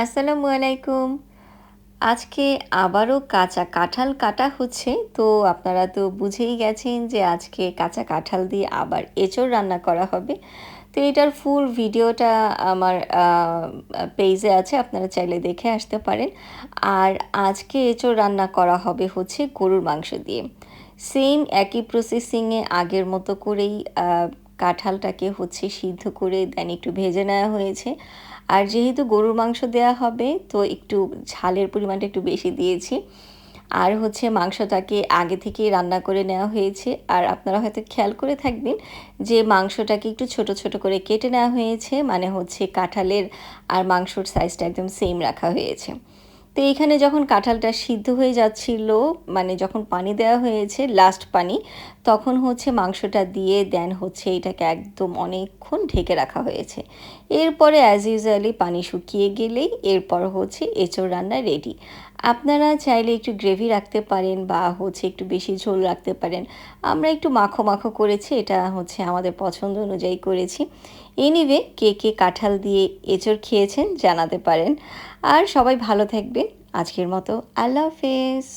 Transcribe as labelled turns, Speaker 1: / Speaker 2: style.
Speaker 1: আসসালামু আলাইকুম। আজকে আবারও কাঁচা কাঁঠাল কাটা হচ্ছে। তো আপনারা তো বুঝেই গেছেন যে আজকে কাঁচা কাঁঠাল দিয়ে আবার এঁচোড় রান্না করা হবে। তো এটার ফুল ভিডিওটা আমার পেজে আছে, আপনারা চাইলে দেখে আসতে পারেন। আর আজকে এঁচোড় রান্না করা হবে হচ্ছে গরুর মাংস দিয়ে। সেম একই প্রসেসিংয়ে আগের মতো করেই কাঁঠালটাকে হচ্ছে সিদ্ধ করে দেন একটু ভেজে নেওয়া হয়েছে। আর যেহেতু গরুর মাংস দেওয়া হবে তো একটু ঝালের পরিমাণটা একটু বেশি দিয়েছি। আর হচ্ছে মাংসটাকে আগে থেকেই রান্না করে নেওয়া হয়েছে। আর আপনারা হয়তো খেয়াল করে থাকবেন যে মাংসটাকে একটু ছোট ছোট করে কেটে নেওয়া হয়েছে, মানে হচ্ছে কাঁঠালের আর মাংসর সাইজটা একদম সেম রাখা হয়েছে। তো এইখানে যখন কাঁঠালটা সিদ্ধ হয়ে যাচ্ছিল, মানে যখন পানি দেওয়া হয়েছে লাস্ট পানি, তখন হচ্ছে মাংসটা দিয়ে দেন হচ্ছে এটাকে একদম অনেকক্ষণ ঢেকে রাখা হয়েছে। এরপরে অ্যাজ ইউজুয়ালি পানি শুকিয়ে গেলেই এরপর হচ্ছে এঁচোড় রান্না রেডি। আপনারা চাইলে একটু গ্রেভি রাখতে পারেন বা হচ্ছে একটু বেশি ঝোল রাখতে পারেন। আমরা একটু মাখো মাখো করেছি, এটা হচ্ছে আমাদের পছন্দ অনুযায়ী করেছি। এনিওয়ে, কে কে কাঁঠাল দিয়ে এঁচোড় খেয়েছেন জানাতে পারেন। আর সবাই ভালো থাকবেন। আজকের মতো আল্লাহ হাফেজ।